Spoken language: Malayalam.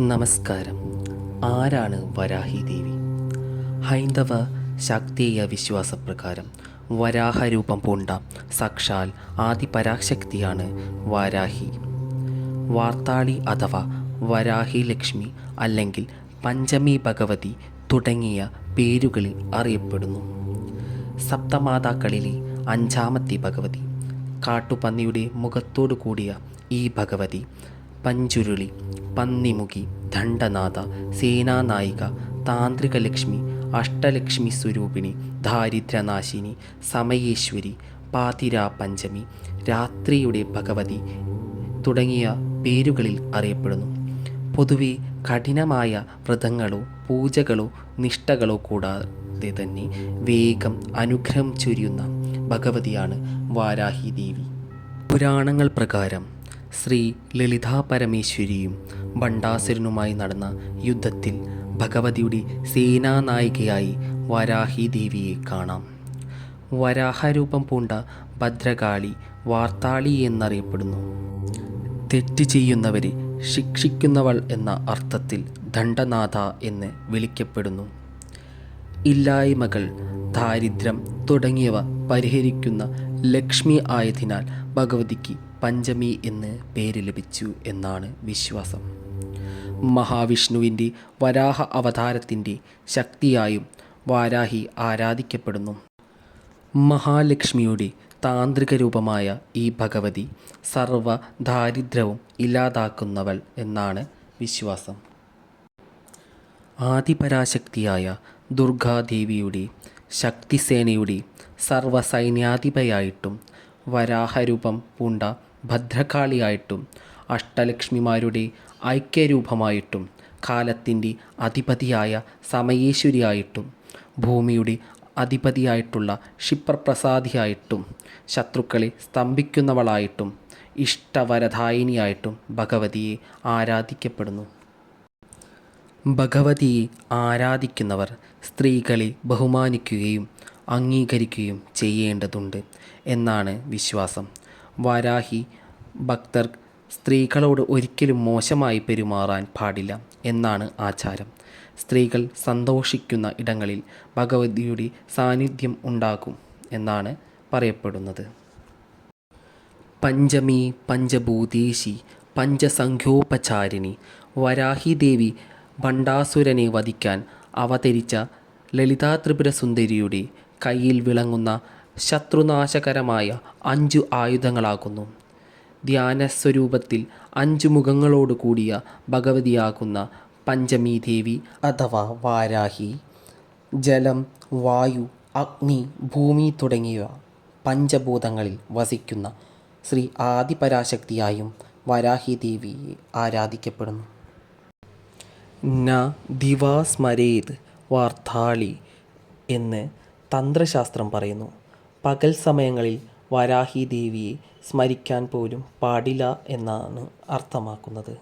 നമസ്കാരം. ആരാണ് വരാഹി ദേവി? ഹൈന്ദവ ശാക്തേയ വിശ്വാസപ്രകാരം വരാഹരൂപം പൂണ്ട സാക്ഷാൽ ആദിപരാശക്തിയാണ് വാരാഹി. വാർത്താളി അഥവാ വരാഹി ലക്ഷ്മി അല്ലെങ്കിൽ പഞ്ചമി ഭഗവതി തുടങ്ങിയ പേരുകളിൽ അറിയപ്പെടുന്നു. സപ്തമാതാക്കളിലെ അഞ്ചാമത്തെ ഭഗവതി. കാട്ടുപന്നിയുടെ മുഖത്തോടു കൂടിയ ഈ ഭഗവതി പഞ്ചുരുളി, പന്നിമുഖി, ദണ്ഡനാഥ, സേനാനായിക, താന്ത്രിക ലക്ഷ്മി, അഷ്ടലക്ഷ്മി സ്വരൂപിണി, ദാരിദ്ര്യനാശിനി, സമയേശ്വരി, പാതിരാ പഞ്ചമി, രാത്രിയുടെ ഭഗവതി തുടങ്ങിയ പേരുകളിൽ അറിയപ്പെടുന്നു. പൊതുവെ കഠിനമായ വ്രതങ്ങളോ പൂജകളോ നിഷ്ഠകളോ കൂടാതെ തന്നെ വേഗം അനുഗ്രഹം ചൊരിയുന്ന ഭഗവതിയാണ് വാരാഹി ദേവി. പുരാണങ്ങൾ പ്രകാരം ശ്രീ ലളിതാ പരമേശ്വരിയും ഭണ്ഡാസുരനുമായി നടന്ന യുദ്ധത്തിൽ ഭഗവതിയുടെ സേനാനായികയായി വരാഹി ദേവിയെ കാണാം. വരാഹരൂപം പൂണ്ട ഭദ്രകാളി വാർത്താളി എന്നറിയപ്പെടുന്നു. തെറ്റ് ചെയ്യുന്നവരെ ശിക്ഷിക്കുന്നവൾ എന്ന അർത്ഥത്തിൽ ദണ്ഡനാഥ എന്ന് വിളിക്കപ്പെടുന്നു. ഇല്ലായ്മകൾ, ദാരിദ്ര്യം തുടങ്ങിയവ പരിഹരിക്കുന്ന ലക്ഷ്മി ആയതിനാൽ ഭഗവതിക്ക് പഞ്ചമി എന്ന് പേര് ലഭിച്ചു എന്നാണ് വിശ്വാസം. മഹാവിഷ്ണുവിൻ്റെ വരാഹ അവതാരത്തിൻ്റെ ശക്തിയായും വാരാഹി ആരാധിക്കപ്പെടുന്നു. മഹാലക്ഷ്മിയുടെ താന്ത്രിക രൂപമായ ഈ ഭഗവതി സർവ ദാരിദ്ര്യവും ഇല്ലാതാക്കുന്നവൾ എന്നാണ് വിശ്വാസം. ആദിപരാശക്തിയായ ദുർഗാദേവിയുടെ ശക്തിസേനയുടെ സർവ്വസൈന്യാധിപയായിട്ടും വരാഹരൂപം പൂണ്ട ഭദ്രകാളിയായിട്ടും അഷ്ടലക്ഷ്മിമാരുടെ ഐക്യരൂപമായിട്ടും കാലത്തിൻ്റെ അധിപതിയായ സമയേശ്വരിയായിട്ടും ഭൂമിയുടെ അധിപതിയായിട്ടുള്ള ക്ഷിപ്രപ്രസാദിയായിട്ടും ശത്രുക്കളെ സ്തംഭിക്കുന്നവളായിട്ടും ഇഷ്ടവരദായിനിയായിട്ടും ഭഗവതിയെ ആരാധിക്കപ്പെടുന്നു. ഭഗവതിയെ ആരാധിക്കുന്നവർ സ്ത്രീകളെ ബഹുമാനിക്കുകയും അംഗീകരിക്കുകയും ചെയ്യേണ്ടതുണ്ട് എന്നാണ് വിശ്വാസം. വാരാഹി ഭക്തർ സ്ത്രീകളോട് ഒരിക്കലും മോശമായി പെരുമാറാൻ പാടില്ല എന്നാണ് ആചാരം. സ്ത്രീകൾ സന്തോഷിക്കുന്ന ഇടങ്ങളിൽ ഭഗവതിയുടെ സാന്നിധ്യം ഉണ്ടാകും എന്നാണ് പറയപ്പെടുന്നത്. പഞ്ചമി, പഞ്ചഭൂതേശി, പഞ്ചസംഖ്യോപചാരിണി വരാഹി ദേവി ഭണ്ഡാസുരനെ വധിക്കാൻ അവതരിച്ച ലളിതാ ത്രിപുര സുന്ദരിയുടെ കയ്യിൽ വിളങ്ങുന്ന ശത്രുനാശകരമായ 5 ആയുധങ്ങളാകുന്നു. ധ്യാനസ്വരൂപത്തിൽ 5 മുഖങ്ങളോട് കൂടിയ ഭഗവതിയാകുന്ന പഞ്ചമി ദേവി അഥവാ വാരാഹി ജലം, വായു, അഗ്നി, ഭൂമി തുടങ്ങിയ പഞ്ചഭൂതങ്ങളിൽ വസിക്കുന്ന ശ്രീ ആദിപരാശക്തിയായും വരാഹി ദേവിയെ ആരാധിക്കപ്പെടുന്നു. ന ദിവാ സ്മരേത് വാർത്താളി എന്ന് തന്ത്രശാസ്ത്രം പറയുന്നു. പകൽ സമയങ്ങളിൽ വരാഹി ദേവിയെ സ്മരിക്കാൻ പോലും പാടില്ല എന്നാണ് അർത്ഥമാക്കുന്നത്.